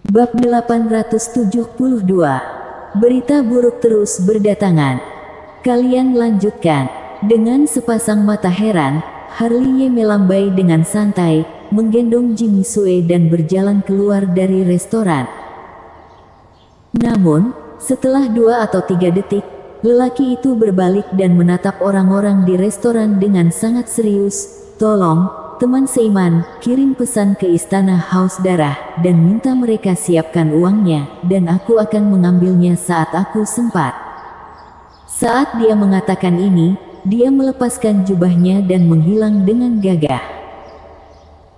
Bab 872. Berita buruk terus berdatangan. Kalian lanjutkan. Dengan sepasang mata heran, Harley melambai dengan santai, menggendong Jimmy Sue dan berjalan keluar dari restoran. Namun, setelah 2 atau 3 detik, lelaki itu berbalik dan menatap orang-orang di restoran dengan sangat serius. Tolong, teman seiman, kirim pesan ke Istana Haus Darah, dan minta mereka siapkan uangnya, dan aku akan mengambilnya saat aku sempat. Saat dia mengatakan ini, dia melepaskan jubahnya dan menghilang dengan gagah.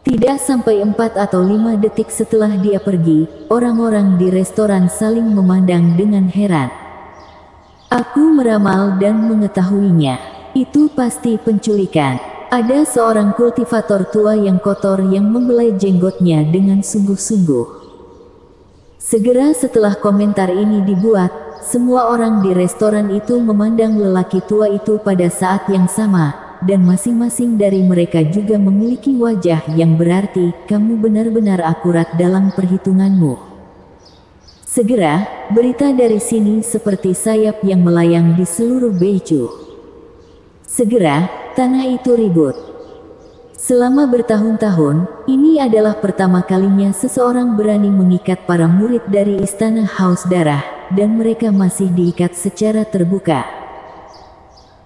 Tidak sampai 4 atau 5 detik setelah dia pergi, orang-orang di restoran saling memandang dengan heran. Aku meramal dan mengetahuinya. Itu pasti penculikan. Ada seorang kultivator tua yang kotor yang membelai jenggotnya dengan sungguh-sungguh. Segera setelah komentar ini dibuat, semua orang di restoran itu memandang lelaki tua itu pada saat yang sama, dan masing-masing dari mereka juga memiliki wajah yang berarti. Kamu benar-benar akurat dalam perhitunganmu. Segera, berita dari sini seperti sayap yang melayang di seluruh Beiju. Segera, tanah itu ribut. Selama bertahun-tahun, ini adalah pertama kalinya seseorang berani mengikat para murid dari Istana Haus Darah, dan mereka masih diikat secara terbuka.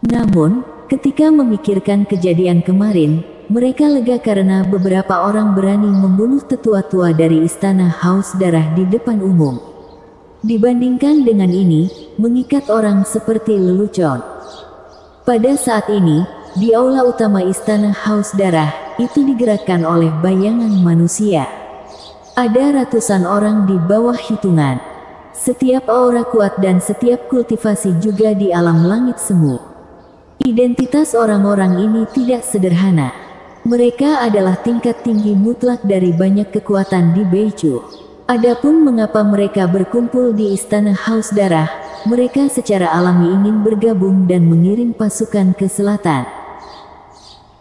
Namun, ketika memikirkan kejadian kemarin, mereka lega karena beberapa orang berani membunuh tetua tua dari Istana Haus Darah di depan umum. Dibandingkan dengan ini, mengikat orang seperti lelucon. Pada saat ini, di aula utama Istana Haus Darah, itu digerakkan oleh bayangan manusia. Ada ratusan orang di bawah hitungan. Setiap aura kuat dan setiap kultivasi juga di alam langit semu. Identitas orang-orang ini tidak sederhana. Mereka adalah tingkat tinggi mutlak dari banyak kekuatan di Beiju. Adapun mengapa mereka berkumpul di Istana Haus Darah, mereka secara alami ingin bergabung dan mengirim pasukan ke selatan.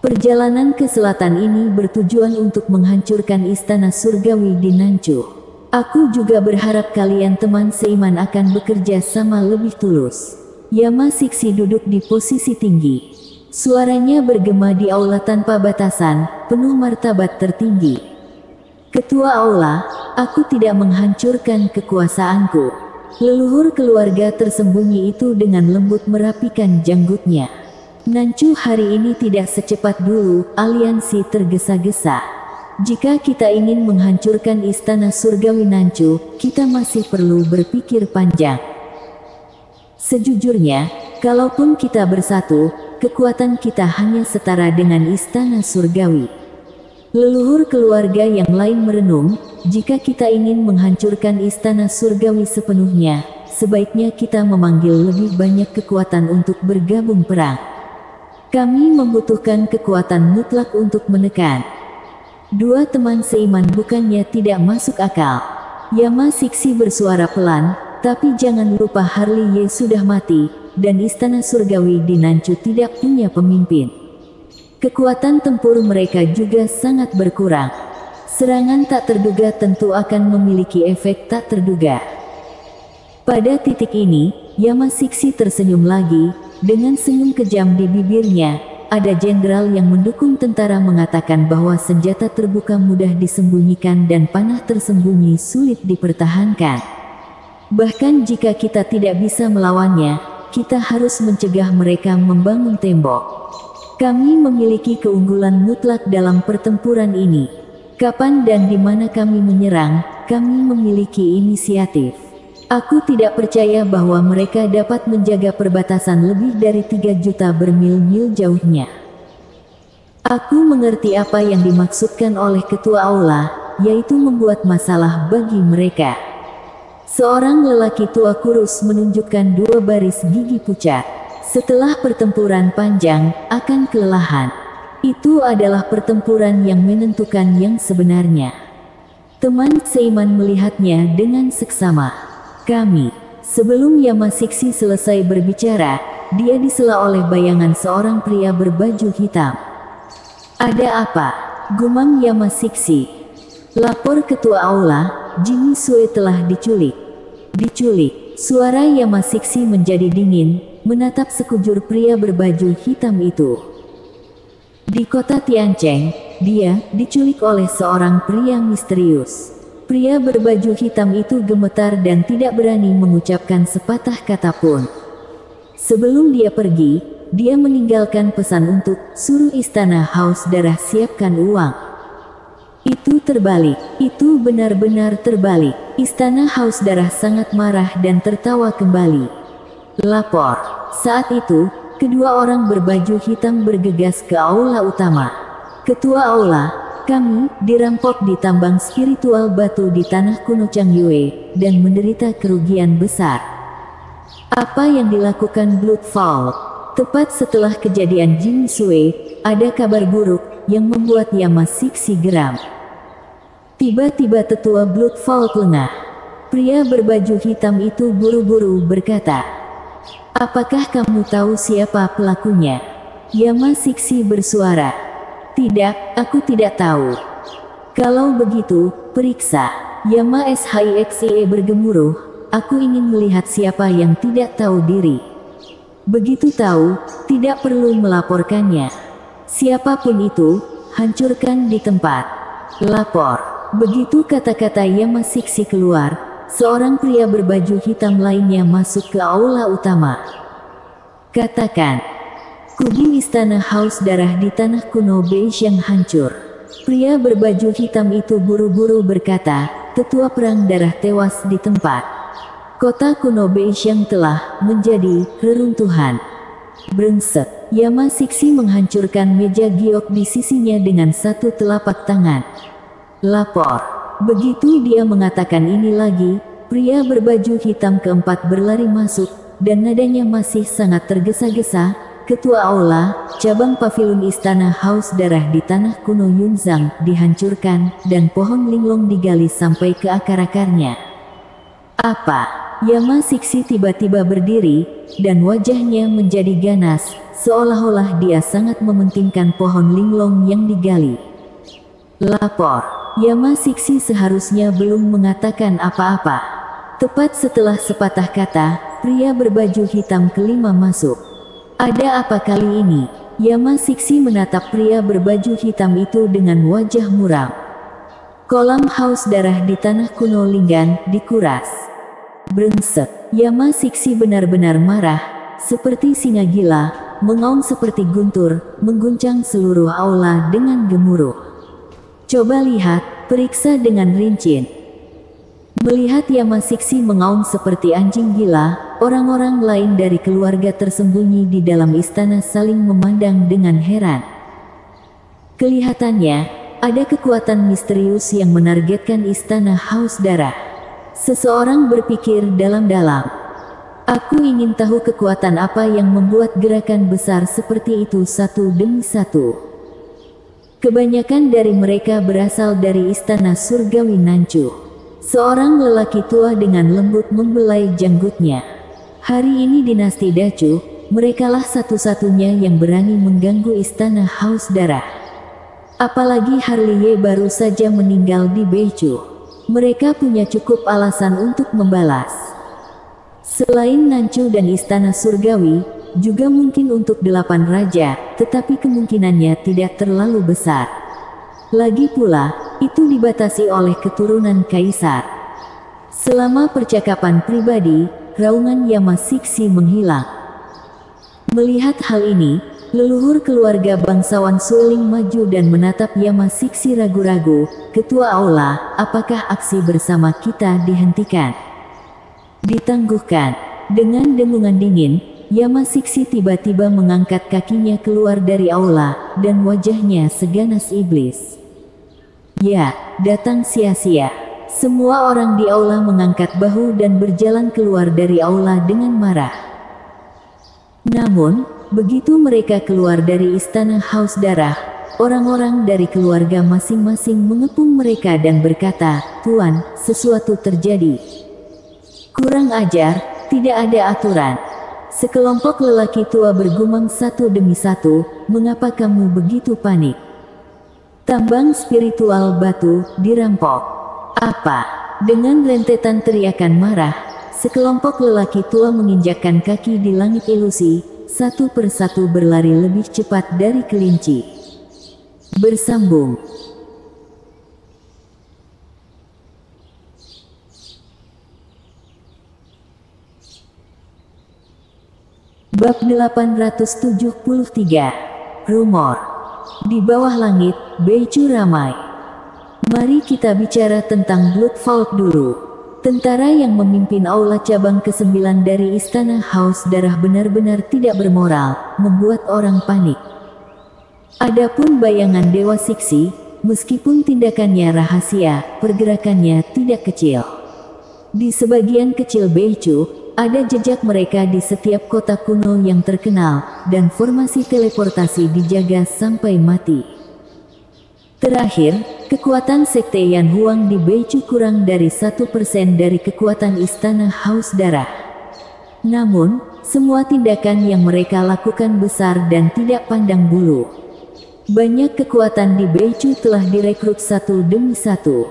Perjalanan ke selatan ini bertujuan untuk menghancurkan istana surgawi di Nanchu. Aku juga berharap kalian teman seiman akan bekerja sama lebih tulus. Yama Siksi duduk di posisi tinggi. Suaranya bergema di aula tanpa batasan, penuh martabat tertinggi. Ketua aula, aku tidak menghancurkan kekuasaanku. Leluhur keluarga tersembunyi itu dengan lembut merapikan janggutnya. Nanchu hari ini tidak secepat dulu, aliansi tergesa-gesa. Jika kita ingin menghancurkan istana surgawi Nanchu, kita masih perlu berpikir panjang. Sejujurnya, kalaupun kita bersatu, kekuatan kita hanya setara dengan istana surgawi. Leluhur keluarga yang lain merenung, jika kita ingin menghancurkan istana surgawi sepenuhnya, sebaiknya kita memanggil lebih banyak kekuatan untuk bergabung perang. Kami membutuhkan kekuatan mutlak untuk menekan. 2 teman seiman bukannya tidak masuk akal. Yama Siksi bersuara pelan, tapi jangan lupa Harley sudah mati, dan istana surgawi di Nanchu tidak punya pemimpin. Kekuatan tempur mereka juga sangat berkurang. Serangan tak terduga tentu akan memiliki efek tak terduga. Pada titik ini, Yama Siksi tersenyum lagi, dengan senyum kejam di bibirnya. Ada jenderal yang mendukung tentara mengatakan bahwa senjata terbuka mudah disembunyikan dan panah tersembunyi sulit dipertahankan. Bahkan jika kita tidak bisa melawannya, kita harus mencegah mereka membangun tembok. Kami memiliki keunggulan mutlak dalam pertempuran ini. Kapan dan di mana kami menyerang, kami memiliki inisiatif. Aku tidak percaya bahwa mereka dapat menjaga perbatasan lebih dari 3 juta bermil-mil jauhnya. Aku mengerti apa yang dimaksudkan oleh ketua aula, yaitu membuat masalah bagi mereka. Seorang lelaki tua kurus menunjukkan 2 baris gigi pucat. Setelah pertempuran panjang, akan kelelahan. Itu adalah pertempuran yang menentukan yang sebenarnya. Teman seiman melihatnya dengan seksama. Sebelum Yama Siksi selesai berbicara, dia disela oleh bayangan seorang pria berbaju hitam. Ada apa? Gumam Yama Siksi. Lapor ketua aula, Jimmy Sue telah diculik. Diculik. Suara Yamasiksi menjadi dingin, menatap sekujur pria berbaju hitam itu. Di kota Tiancheng, dia diculik oleh seorang pria misterius. Pria berbaju hitam itu gemetar dan tidak berani mengucapkan sepatah kata pun. Sebelum dia pergi, dia meninggalkan pesan untuk suruh istana Haus Darah siapkan uang. Itu terbalik, itu benar-benar terbalik. Istana Haus Darah sangat marah dan tertawa kembali. Lapor. Saat itu, kedua orang berbaju hitam bergegas ke aula utama. Ketua aula, kami dirampok di tambang spiritual batu di tanah kuno Changyue dan menderita kerugian besar. Apa yang dilakukan Bloodfall? Tepat setelah kejadian Jin Sui, ada kabar buruk yang membuat Yamasiksi geram. Tiba-tiba tetua Bloodfall lengah. Pria berbaju hitam itu buru-buru berkata, "Apakah kamu tahu siapa pelakunya?" Yamasiksi bersuara, "Tidak, aku tidak tahu." "Kalau begitu, periksa." Yama Shixie bergemuruh, "Aku ingin melihat siapa yang tidak tahu diri. Begitu tahu, tidak perlu melaporkannya. Siapapun itu, hancurkan di tempat." Lapor. Begitu kata-kata Yamasiksi keluar, seorang pria berbaju hitam lainnya masuk ke aula utama. "Katakan, kubu istana Haus Darah di tanah kuno Beixiang hancur." Pria berbaju hitam itu buru-buru berkata, "Tetua perang darah tewas di tempat. Kota kuno Beixiang telah menjadi reruntuhan." Brengsek. Yamasiksi menghancurkan meja giok di sisinya dengan satu telapak tangan. Lapor. Begitu dia mengatakan ini lagi, pria berbaju hitam keempat berlari masuk, dan nadanya masih sangat tergesa-gesa. "Ketua aula, cabang pavilion istana Haus Darah di tanah kuno Yunzang dihancurkan, dan pohon linglong digali sampai ke akar-akarnya." "Apa?" Yamasiksi tiba-tiba berdiri, dan wajahnya menjadi ganas, seolah-olah dia sangat mementingkan pohon linglong yang digali. Lapor. Yamasiksi seharusnya belum mengatakan apa-apa. Tepat setelah sepatah kata, pria berbaju hitam kelima masuk. "Ada apa kali ini?" Yamasiksi menatap pria berbaju hitam itu dengan wajah muram. "Kolam Haus Darah di tanah kuno Linggan dikuras." Brengsek. Yamasiksi benar-benar marah, seperti singa gila, mengaum seperti guntur, mengguncang seluruh aula dengan gemuruh. "Coba lihat, periksa dengan rinci." Melihat Yamasiksi mengaum seperti anjing gila, orang-orang lain dari keluarga tersembunyi di dalam istana saling memandang dengan heran. Kelihatannya, ada kekuatan misterius yang menargetkan istana Haus Darah. Seseorang berpikir dalam-dalam. "Aku ingin tahu kekuatan apa yang membuat gerakan besar seperti itu satu demi satu." Kebanyakan dari mereka berasal dari istana surgawi Nanchu. Seorang lelaki tua dengan lembut membelai janggutnya. "Hari ini dinasti Dacu, merekalah satu-satunya yang berani mengganggu istana Haus Darah. Apalagi Harliye baru saja meninggal di Beichu. Mereka punya cukup alasan untuk membalas. Selain Nanchu dan istana surgawi, juga mungkin untuk 8 raja, tetapi kemungkinannya tidak terlalu besar. Lagi pula, itu dibatasi oleh keturunan kaisar." Selama percakapan pribadi, raungan Yamasiksi menghilang. Melihat hal ini, leluhur keluarga bangsawan Suling maju dan menatap Yamasiksi ragu-ragu. "Ketua aula, apakah aksi bersama kita dihentikan?" "Ditangguhkan." Dengan dengungan dingin, Yamasiksi tiba-tiba mengangkat kakinya keluar dari aula, dan wajahnya seganas iblis. "Ya, datang sia-sia." Semua orang di aula mengangkat bahu dan berjalan keluar dari aula dengan marah. Namun, begitu mereka keluar dari istana Haus Darah, orang-orang dari keluarga masing-masing mengepung mereka dan berkata, "Tuan, sesuatu terjadi." "Kurang ajar, tidak ada aturan." Sekelompok lelaki tua bergumam satu demi satu, "Mengapa kamu begitu panik?" Tambang spiritual batu dirampok. Apa? Dengan rentetan teriakan marah, sekelompok lelaki tua menginjakkan kaki di langit ilusi, satu persatu berlari lebih cepat dari kelinci. Bersambung. Bab 873. Rumor. Di bawah langit, Beicu ramai. Mari kita bicara tentang Bloodvault dulu. Tentara yang memimpin aula cabang ke-9 dari Istana Haus Darah benar-benar tidak bermoral, membuat orang panik. Adapun bayangan Dewa Siksi, meskipun tindakannya rahasia, pergerakannya tidak kecil. Di sebagian kecil Beicu, ada jejak mereka di setiap kota kuno yang terkenal, dan formasi teleportasi dijaga sampai mati. Terakhir, kekuatan Sekte Yan Huang di Beicu kurang dari 1% dari kekuatan Istana Haus Darah. Namun, semua tindakan yang mereka lakukan besar dan tidak pandang bulu. Banyak kekuatan di Beicu telah direkrut satu demi satu.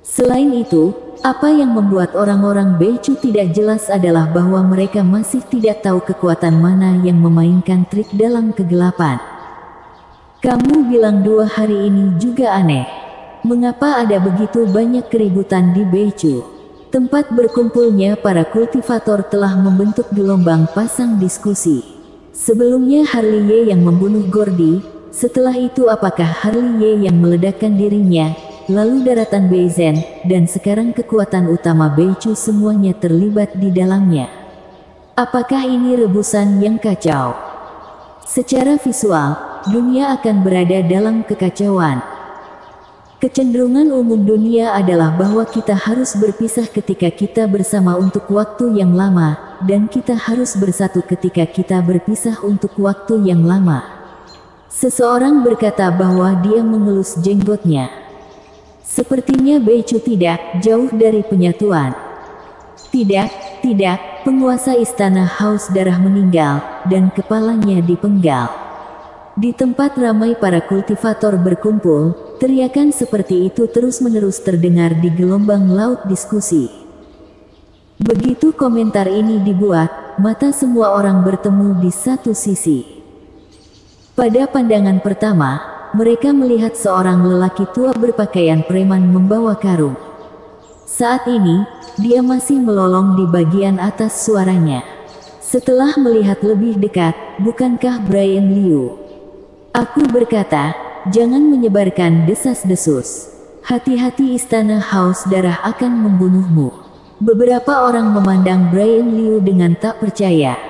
Selain itu, apa yang membuat orang-orang Beicu tidak jelas adalah bahwa mereka masih tidak tahu kekuatan mana yang memainkan trik dalam kegelapan. Kamu bilang 2 hari ini juga aneh. Mengapa ada begitu banyak keributan di Beicu? Tempat berkumpulnya para kultivator telah membentuk gelombang pasang diskusi. Sebelumnya Harley Ye yang membunuh Gordy, setelah itu apakah Harley Ye yang meledakkan dirinya, lalu daratan Beizen, dan sekarang kekuatan utama Beicu semuanya terlibat di dalamnya. Apakah ini rebusan yang kacau? Secara visual, dunia akan berada dalam kekacauan. Kecenderungan umum dunia adalah bahwa kita harus berpisah ketika kita bersama untuk waktu yang lama, dan kita harus bersatu ketika kita berpisah untuk waktu yang lama. Seseorang berkata bahwa dia mengelus jenggotnya. Sepertinya Beicu tidak jauh dari penyatuan. Tidak, penguasa Istana Haus Darah meninggal, dan kepalanya dipenggal. Di tempat ramai para kultivator berkumpul, teriakan seperti itu terus-menerus terdengar di gelombang laut diskusi. Begitu komentar ini dibuat, mata semua orang bertemu di satu sisi. Pada pandangan pertama, mereka melihat seorang lelaki tua berpakaian preman membawa karung. Saat ini, dia masih melolong di bagian atas suaranya. Setelah melihat lebih dekat, bukankah Brian Liu? Aku berkata, jangan menyebarkan desas-desus. Hati-hati Istana Haus Darah akan membunuhmu. Beberapa orang memandang Brian Liu dengan tak percaya.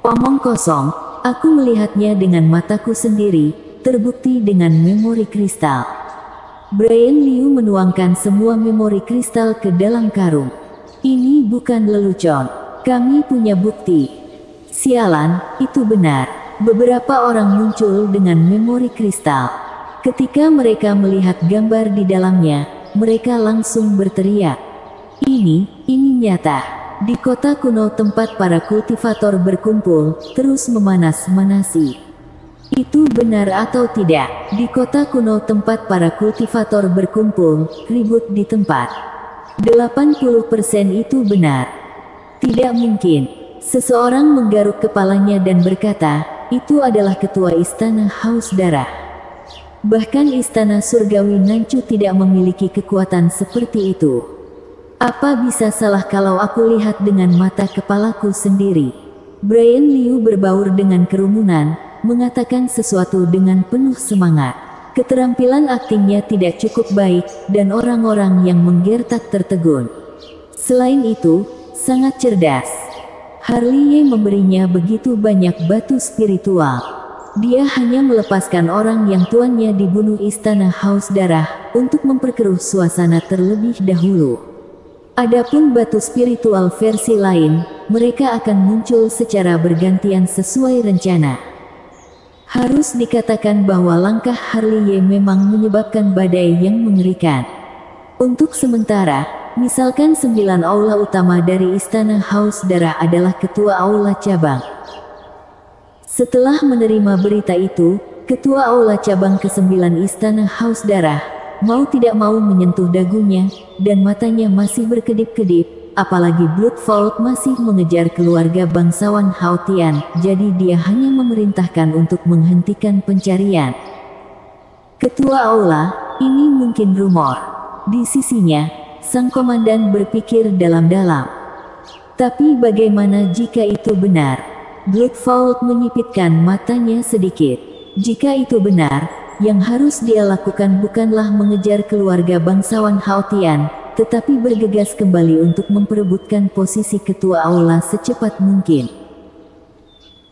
Omong kosong, aku melihatnya dengan mataku sendiri. Terbukti dengan memori kristal. Brian Liu menuangkan semua memori kristal ke dalam karung. Ini bukan lelucon. Kami punya bukti. Sialan, itu benar. Beberapa orang muncul dengan memori kristal. Ketika mereka melihat gambar di dalamnya, mereka langsung berteriak. Ini nyata. Di kota kuno tempat para kultivator berkumpul, terus memanas-manasi. Itu benar atau tidak? Di kota kuno tempat para kultivator berkumpul, ribut di tempat. 80% itu benar. Tidak mungkin. Seseorang menggaruk kepalanya dan berkata, itu adalah ketua Istana Haus Darah. Bahkan Istana Surgawi Nancu tidak memiliki kekuatan seperti itu. Apa bisa salah kalau aku lihat dengan mata kepalaku sendiri? Brian Liu berbaur dengan kerumunan, mengatakan sesuatu dengan penuh semangat. Keterampilan aktingnya tidak cukup baik, dan orang-orang yang menggertak tertegun. Selain itu, sangat cerdas. Harley Ye memberinya begitu banyak batu spiritual. Dia hanya melepaskan orang yang tuannya dibunuh Istana Haus Darah, untuk memperkeruh suasana terlebih dahulu. Adapun batu spiritual versi lain, mereka akan muncul secara bergantian sesuai rencana. Harus dikatakan bahwa langkah Harley Ye memang menyebabkan badai yang mengerikan. Untuk sementara, misalkan 9 aula utama dari Istana Haus Darah adalah ketua aula cabang. Setelah menerima berita itu, Ketua Aula Cabang ke-9 Istana Haus Darah, mau tidak mau menyentuh dagunya, dan matanya masih berkedip-kedip, apalagi Bloodfold masih mengejar keluarga bangsawan Hautian, jadi dia hanya memerintahkan untuk menghentikan pencarian. Ketua Aula, ini mungkin rumor. Di sisinya, sang komandan berpikir dalam-dalam. Tapi bagaimana jika itu benar? Bloodfold menyipitkan matanya sedikit. Jika itu benar, yang harus dia lakukan bukanlah mengejar keluarga bangsawan Hautian, tetapi bergegas kembali untuk memperebutkan posisi ketua aula secepat mungkin.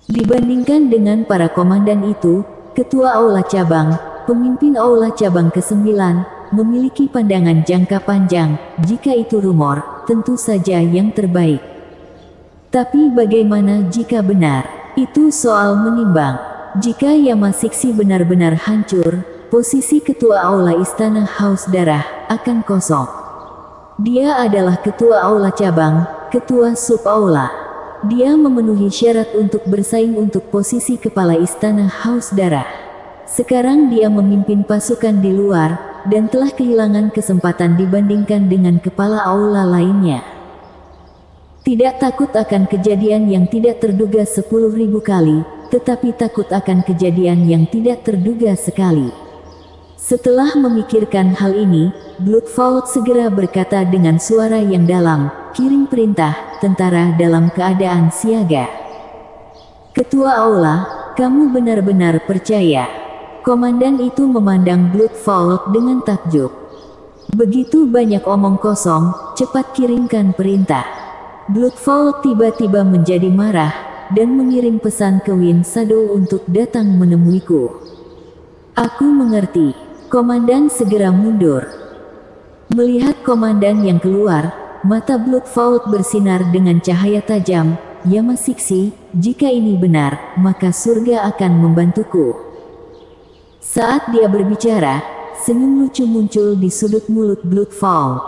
Dibandingkan dengan para komandan itu, ketua aula cabang, pemimpin aula cabang ke-9, memiliki pandangan jangka panjang. Jika itu rumor, tentu saja yang terbaik. Tapi bagaimana jika benar? Itu soal menimbang. Jika Yamasiksi benar-benar hancur, posisi ketua aula Istana Haus Darah akan kosong. Dia adalah ketua aula cabang, ketua sub aula. Dia memenuhi syarat untuk bersaing untuk posisi kepala Istana Haus Darah. Sekarang dia memimpin pasukan di luar, dan telah kehilangan kesempatan dibandingkan dengan kepala aula lainnya. Tidak takut akan kejadian yang tidak terduga 10.000 kali, tetapi takut akan kejadian yang tidak terduga sekali. Setelah memikirkan hal ini, Bloodfold segera berkata dengan suara yang dalam, "Kirim perintah, tentara dalam keadaan siaga." Ketua aula, kamu benar-benar percaya? Komandan itu memandang Bloodfold dengan takjub. Begitu banyak omong kosong, cepat kirimkan perintah. Bloodfold tiba-tiba menjadi marah, dan mengirim pesan ke Win Sado untuk datang menemuiku. Aku mengerti. Komandan segera mundur. Melihat komandan yang keluar, mata Bloodfold bersinar dengan cahaya tajam. Yamasiksi, jika ini benar, maka surga akan membantuku. Saat dia berbicara, senyum lucu muncul di sudut mulut Bloodfold.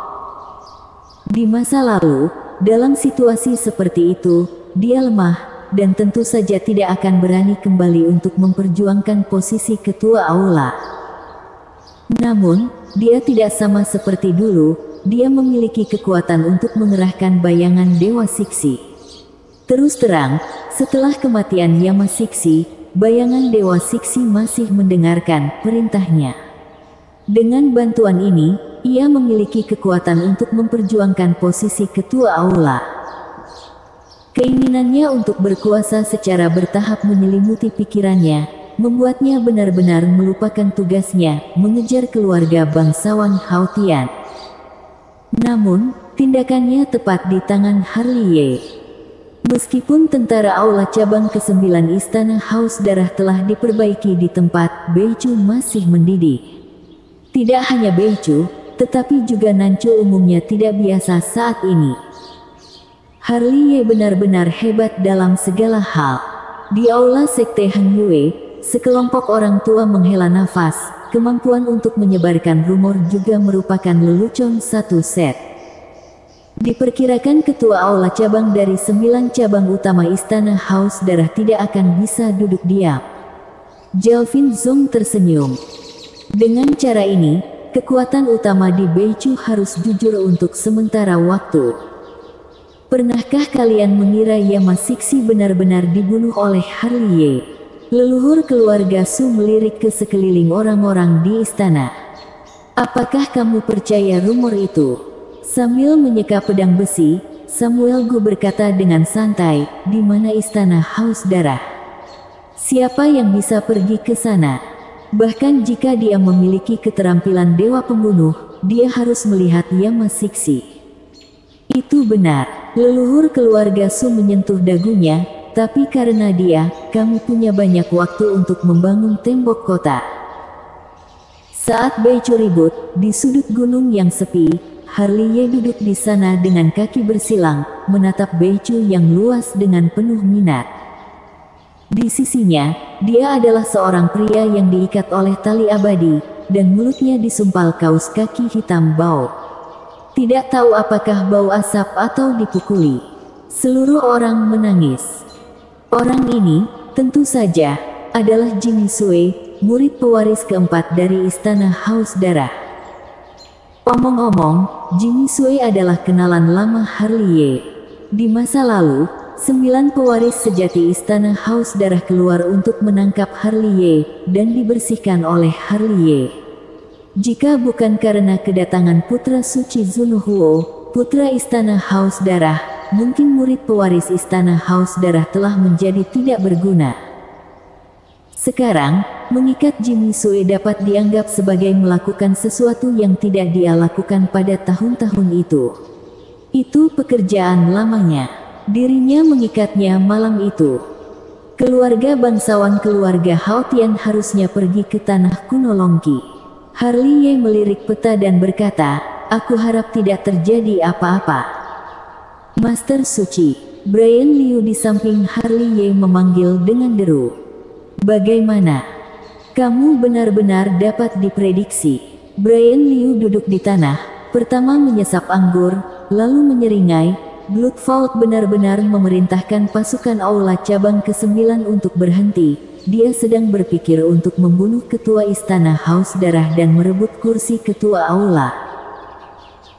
Di masa lalu, dalam situasi seperti itu, dia lemah, dan tentu saja tidak akan berani kembali untuk memperjuangkan posisi ketua aula. Namun, dia tidak sama seperti dulu, dia memiliki kekuatan untuk mengerahkan bayangan Dewa Siksi. Terus terang, setelah kematian Yamasiksi, bayangan Dewa Siksi masih mendengarkan perintahnya. Dengan bantuan ini, ia memiliki kekuatan untuk memperjuangkan posisi ketua aula. Keinginannya untuk berkuasa secara bertahap menyelimuti pikirannya, membuatnya benar-benar melupakan tugasnya, mengejar keluarga bangsawan Hautian. Namun, tindakannya tepat di tangan Harliye. Meskipun tentara aula cabang ke-9 Istana Haus Darah telah diperbaiki di tempat, Beicu masih mendidih. Tidak hanya Beicu, tetapi juga Nancu umumnya tidak biasa saat ini. Harliye benar-benar hebat dalam segala hal. Di aula sekte Han Yue, sekelompok orang tua menghela nafas. Kemampuan untuk menyebarkan rumor juga merupakan lelucon satu set. Diperkirakan ketua aula cabang dari 9 cabang utama Istana Haus Darah tidak akan bisa duduk diam. Jalvin Zong tersenyum. Dengan cara ini, kekuatan utama di Beicu harus jujur untuk sementara waktu. Pernahkah kalian mengira Yamasiksi benar-benar dibunuh oleh Harliye? Leluhur keluarga Su melirik ke sekeliling orang-orang di istana. Apakah kamu percaya rumor itu? Sambil menyeka pedang besi, Samuel Gu berkata dengan santai, di mana Istana Haus Darah? Siapa yang bisa pergi ke sana? Bahkan jika dia memiliki keterampilan dewa pembunuh, dia harus melihat Yamasiksi. Itu benar. Leluhur keluarga Su menyentuh dagunya, tapi karena dia, kamu punya banyak waktu untuk membangun tembok kota. Saat Beicu ribut, di sudut gunung yang sepi, Harliye duduk di sana dengan kaki bersilang, menatap Beicu yang luas dengan penuh minat. Di sisinya, dia adalah seorang pria yang diikat oleh tali abadi, dan mulutnya disumpal kaus kaki hitam bau. Tidak tahu apakah bau asap atau dipukuli. Seluruh orang menangis. Orang ini, tentu saja, adalah Jimmy Sui, murid pewaris keempat dari Istana Haus Darah. Omong-omong, Jimmy Sui adalah kenalan lama Harley Ye. Di masa lalu, 9 pewaris sejati Istana Haus Darah keluar untuk menangkap Harley Ye dan dibersihkan oleh Harley Ye. Jika bukan karena kedatangan putra suci Zunuhuo, putra Istana Haus Darah, mungkin murid pewaris Istana Haus Darah telah menjadi tidak berguna. Sekarang, mengikat Jimmy Sui dapat dianggap sebagai melakukan sesuatu yang tidak dia lakukan pada tahun-tahun itu. Itu pekerjaan lamanya. Dirinya mengikatnya malam itu. Keluarga bangsawan keluarga Hao Tian harusnya pergi ke tanah kuno Longqi. Harley Ye melirik peta dan berkata, "Aku harap tidak terjadi apa-apa." Master Suci, Brian Liu di samping Harley Ye memanggil dengan deru. "Bagaimana? Kamu benar-benar dapat diprediksi." Brian Liu duduk di tanah, pertama menyesap anggur, lalu menyeringai. Bloodvault benar-benar memerintahkan pasukan Aula cabang ke-9 untuk berhenti. Dia sedang berpikir untuk membunuh ketua Istana Haus Darah dan merebut kursi ketua Aula.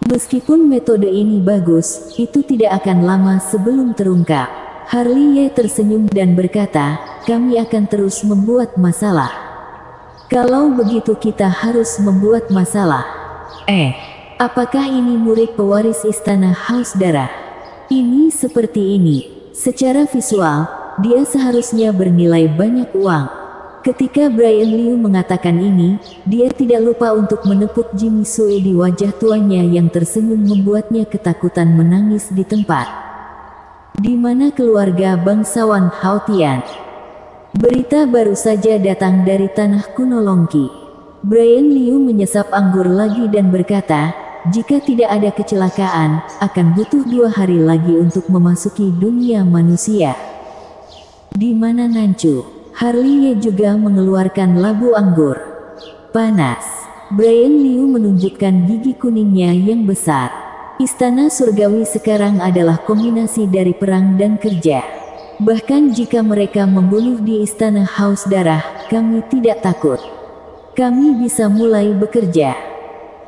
Meskipun metode ini bagus, itu tidak akan lama sebelum terungkap. Harley Ye tersenyum dan berkata, "Kami akan terus membuat masalah." "Kalau begitu kita harus membuat masalah." Apakah ini murid pewaris Istana Haus Darah? Ini seperti ini. Secara visual, dia seharusnya bernilai banyak uang. Ketika Brian Liu mengatakan ini, dia tidak lupa untuk menepuk Jimmy Sui di wajah tuanya yang tersenyum membuatnya ketakutan menangis di tempat. Di mana keluarga bangsawan Hao Tian? Berita baru saja datang dari tanah kuno Longqi. Brian Liu menyesap anggur lagi dan berkata, "Jika tidak ada kecelakaan, akan butuh 2 hari lagi untuk memasuki dunia manusia." Di mana Nancu? Harley Ye juga mengeluarkan labu anggur. Panas. Brian Liu menunjukkan gigi kuningnya yang besar. Istana surgawi sekarang adalah kombinasi dari perang dan kerja. Bahkan jika mereka membunuh di Istana Haus Darah, kami tidak takut. Kami bisa mulai bekerja.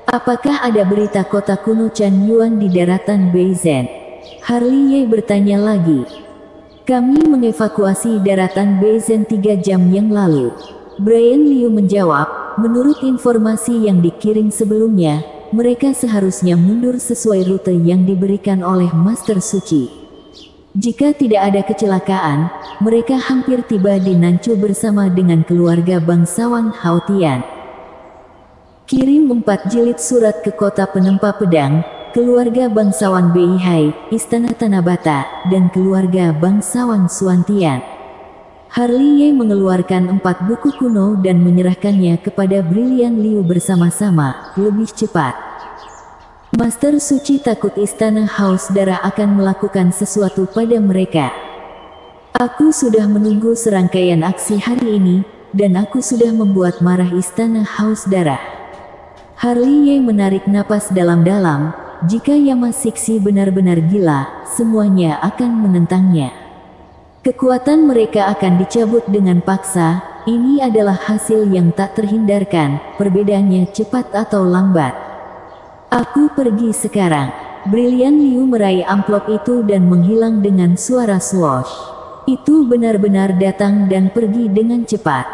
Apakah ada berita kota kuno Chan Yuan di daratan Beizhen? Harley Ye bertanya lagi. Kami mengevakuasi daratan Beizhen 3 jam yang lalu. Brian Liu menjawab, menurut informasi yang dikirim sebelumnya, mereka seharusnya mundur sesuai rute yang diberikan oleh Master Suci. Jika tidak ada kecelakaan, mereka hampir tiba di Nancu bersama dengan keluarga bangsawan Hao Tian. Kirim 4 jilid surat ke kota penempa pedang, keluarga bangsawan Beihai, Istana Tanabata, dan keluarga bangsawan Suantian. Harley Ye mengeluarkan 4 buku kuno dan menyerahkannya kepada Brilian Liu bersama-sama, lebih cepat. Master Suci takut Istana Haus Darah akan melakukan sesuatu pada mereka. Aku sudah menunggu serangkaian aksi hari ini, dan aku sudah membuat marah Istana Haus Darah. Harley Ye menarik napas dalam-dalam. Jika Yamasiksi benar-benar gila, semuanya akan menentangnya. Kekuatan mereka akan dicabut dengan paksa. Ini adalah hasil yang tak terhindarkan, perbedaannya cepat atau lambat. Aku pergi sekarang. Brilian Liu meraih amplop itu dan menghilang dengan suara swoosh. Itu benar-benar datang dan pergi dengan cepat.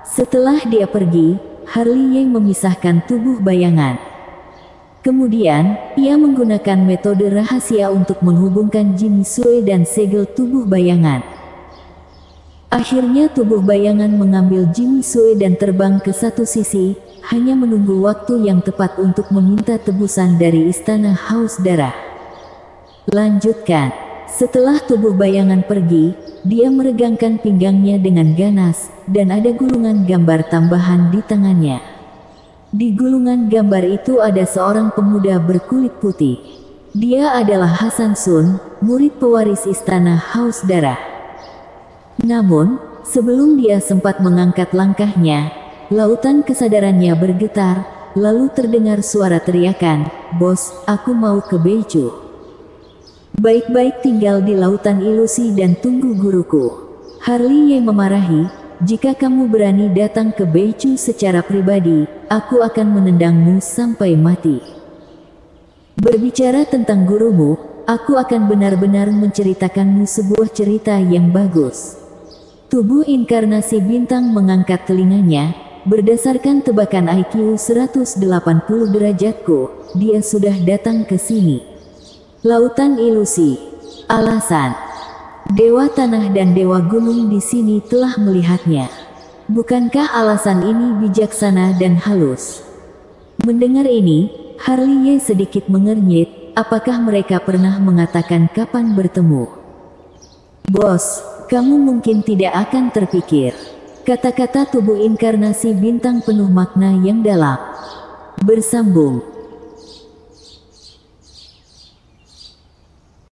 Setelah dia pergi, Harley Ye memisahkan tubuh bayangan. Kemudian, ia menggunakan metode rahasia untuk menghubungkan Jimmy Sui dan segel tubuh bayangan. Akhirnya tubuh bayangan mengambil Jimmy Sui dan terbang ke satu sisi, hanya menunggu waktu yang tepat untuk meminta tebusan dari Istana Haus Darah. Lanjutkan. Setelah tubuh bayangan pergi, dia meregangkan pinggangnya dengan ganas, dan ada gulungan gambar tambahan di tangannya. Di gulungan gambar itu ada seorang pemuda berkulit putih. Dia adalah Hasan Sun, murid pewaris Istana Haus Darah. Namun, sebelum dia sempat mengangkat langkahnya, lautan kesadarannya bergetar, lalu terdengar suara teriakan, "Bos, aku mau ke Beicu." "Baik-baik tinggal di lautan ilusi dan tunggu guruku." Harley Ye memarahi, jika kamu berani datang ke Beicu secara pribadi, aku akan menendangmu sampai mati. Berbicara tentang gurumu, aku akan benar-benar menceritakanmu sebuah cerita yang bagus. Tubuh inkarnasi bintang mengangkat telinganya. Berdasarkan tebakan IQ 180 derajatku, dia sudah datang ke sini. Lautan ilusi. Alasan. Dewa tanah dan dewa gunung di sini telah melihatnya. Bukankah alasan ini bijaksana dan halus? Mendengar ini, Harley sedikit mengernyit. Apakah mereka pernah mengatakan kapan bertemu? Bos, kamu mungkin tidak akan terpikir. Kata-kata tubuh inkarnasi bintang penuh makna yang dalam. Bersambung.